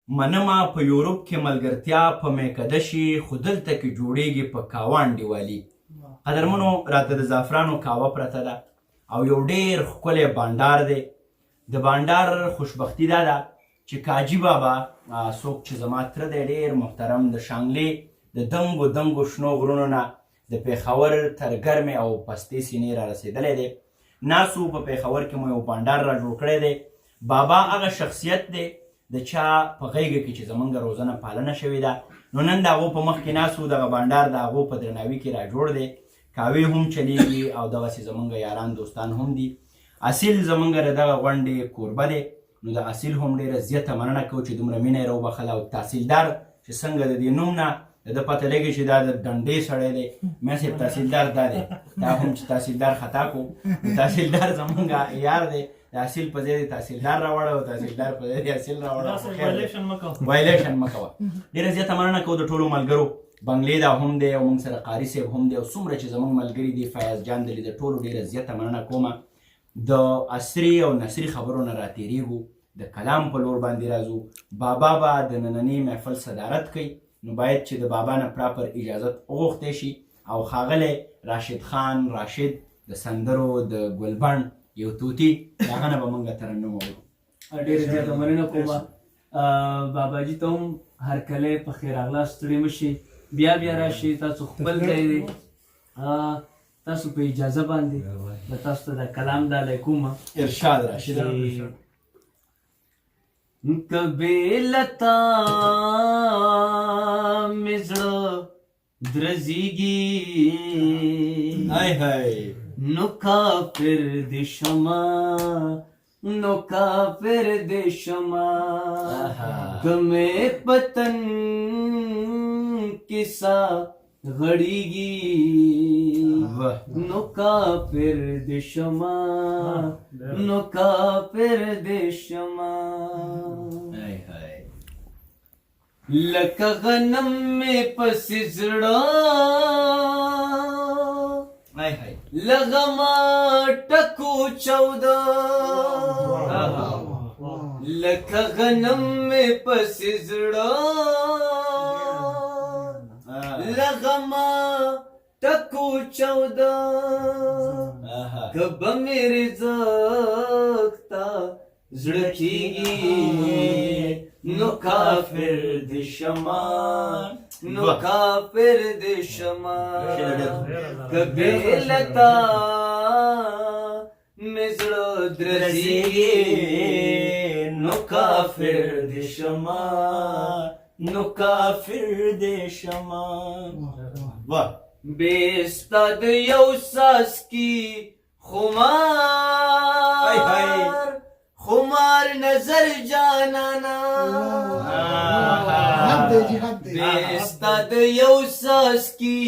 منمه په یورپ کې ملګرتیا په میکده شي خو دلته کې جوړیږي په کاوان دیوالي. قدرمنو راته د زعفرانو کاوه پرته ده او یو ډېر ښکلی بانډار دی. د بانډار خوشبختي دا ده چې کاجي بابا څوک چې زما تره دی ډېر محترم د شانګلې د دنګو دنګو شنو غرونو نه د پېښور تر ګرمې او پستې سینې را رسېدلی دی. ناسو په پېښور کې مو یو بانډار را جوړ کړی دی. بابا هغه شخصیت دی د چا په غیږه کې چې زمونږ روزنه پالنه شوې ده. نو نن د هغو په مخ کې ناسو دغه بانډار د هغو په درناوي کې را جوړ دی. کاوې هم چلیږي او دغسې زمونږ یاران دوستان هم دي. اصیل زمونږ د دغه غونډې کوربه دی. نو د اصیل هم ډېره زیاته مننه کوو چې دومره مینه یې راوبخله. او تحصیلدار چې څنګه د دې نوم نه د پته لګي چې دا د ډنډې سړی دی. میا صاحب تحصیلدار دا دی. دا هم چې تحصیلدار خطا کو تحصیلدار زمونږ یار دی. د اصیل په ځای د تحصیلدار راوړه او تحصیلدار په ځای د اصیل راوړه. وایلیشن مه کوه. ډېره زیاته مننه کوو د ټولو ملګرو. بنګلې دا هم دی او موږ سره قاري صاحب هم دی او څومره چې زموږ ملګري دي فیاض جان دلي د ټولو ډېره زیاته مننه کومه. د عصري او نثري خبرو نه راتېرېږو د کلام په لور باندې راځو. بابا به د نننۍ محفل صدارت کوي. نو باید چې د بابا نه پراپر اجازت وغوښتی شي او ښاغلی راشد خان راشد د سندرو د ګلبڼ یو توتي د هغه نه به موږ ترنم وورو. ډېره زیاته مننه کومه. باباجي ته هم هرکلی په خیر راغلاست. ستړي مه شئ، بیا راشئ. تاسو خپل ځای دی. تاسو په اجازه باندې به تاسو ته د کلام ډالۍ کومه. ارشاد راشد. کبې لتا مې زړه درزېږي نو کافر دې شمه نو کافر دې شمه که مې پتن کیسا غړېږي نو کافر دې شمه نو کافر دې شمه لکه غنم مې پسې زړه لغما ټکو چوده لکه غنم مې پسې زړه لغما ټکو چوده کبه مې رزق تا زړه کېږي نو کافر دې شمه نو کافر دې شمه کبې لتا مې زړه درزېږي نو کافر دې شمه نو کافر دې شمه بې ستا د یو څاڅکي خمار نظر جانانا بې ستا د یو څاڅکي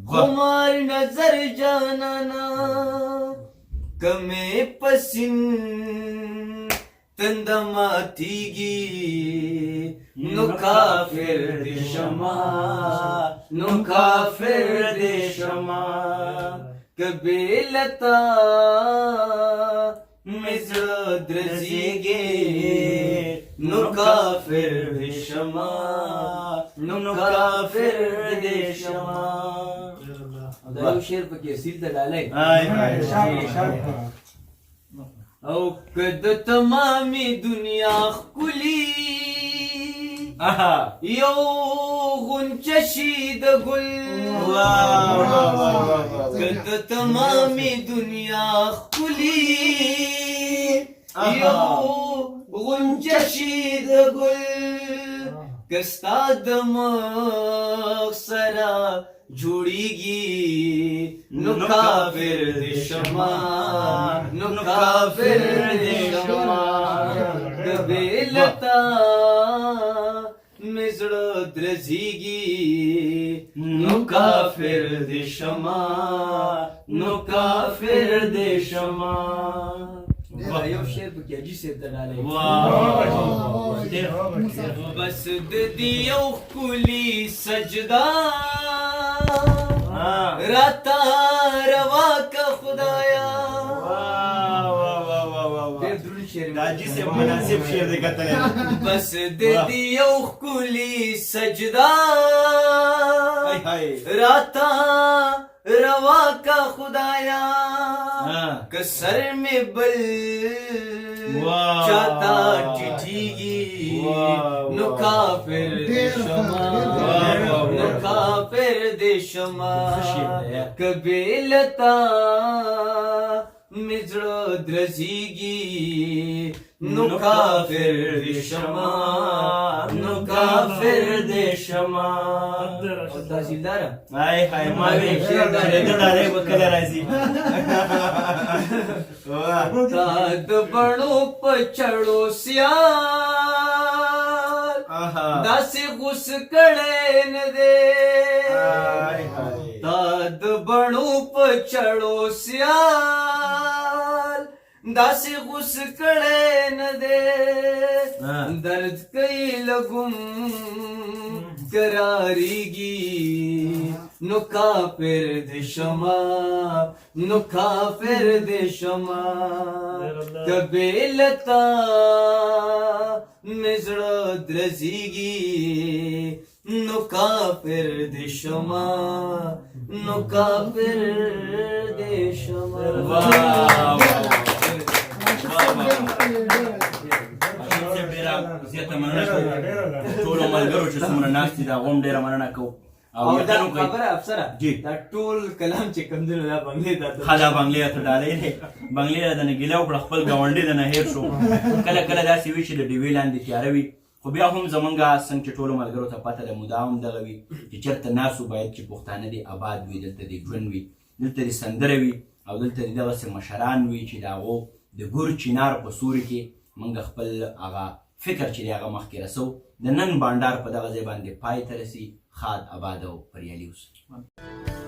خمار نظر جانانا که مې پسین تنده ماتېږي نو کافر دې شمه نو کافر دې شمه کبې لتا مې زړه درزېږي نو کافر دې شمه نو کافر دې شمه. دا یو شعر پکې اصیل ته ډالۍ او که د تمامي دنیا ښکلي یو غنچه شي د ګل که د تمامي دنیا ښکلي یو غنچه شي د ګل که ستا د مخ سره جوړیږي نو کافر دې شمه نو کافر دې شمه کبې لتا مې زړه درزېږي نو کافر دې شمه نو کافر دې شمه. یو شعر پکې حاجي صاحب ته ډالۍ بس د دې یو ښکلي سجده راته روا که خدایا. ډېر دروند شعر دا جسم مناسب شعر دی کتلی بس د دې یو ښکلي سجده راته روا کا خدایا که سر میں بل چاہتا ټیټیږي نو کافر دې شما نو کافر دې شما که بېلتا مې زړه درزیږي نو کافر دې شما نو کافر دې شما. او تحصیلداره هاي هاي ما وی شعر دا دی به کله راځي تا د بڼو په چړو سیال داسې غوس کړی نه دی تا د بڼو په چړو سیال داسې غوس کړی نه دی درد کوي لګم کراریږي نو کافر دې شما نو کافر دې شما که بېلتا مې زړه درزیږي نو کافر دې شما نو کافر دې شما. زیاته مننه کوم ټولو ملګرو چې څومره ناست دي د هغو هم ډېره مننه کوم او دا خبره افسره دا ټول کلام چې کوم دی نو دا بنګلې ته ښه دا بنګلې ته ډالۍ دی بنګلې دنه ګیله وکړه خپل ګاونډي دنه هېر شو کله کله داسې وي چې د ډیوې لاندې تیاره وي خو بیا هم زمونږ څنګه چې ټولو ملګرو ته پته ده مدام دغه وي چې چېرته ناست وو باید چې پښتانه دې آباد وي دلته دې ژوند وي دلته دې سندره وي او دلته دې دغسې مشران وي چې د هغو د ګور چینار په سوري کې موږ خپل هغه فکر چې دی هغه مخکې رسو د نن بانډار په دغه ځای باندې پای ته رسي ښاد آباد او بریالي اوسئ.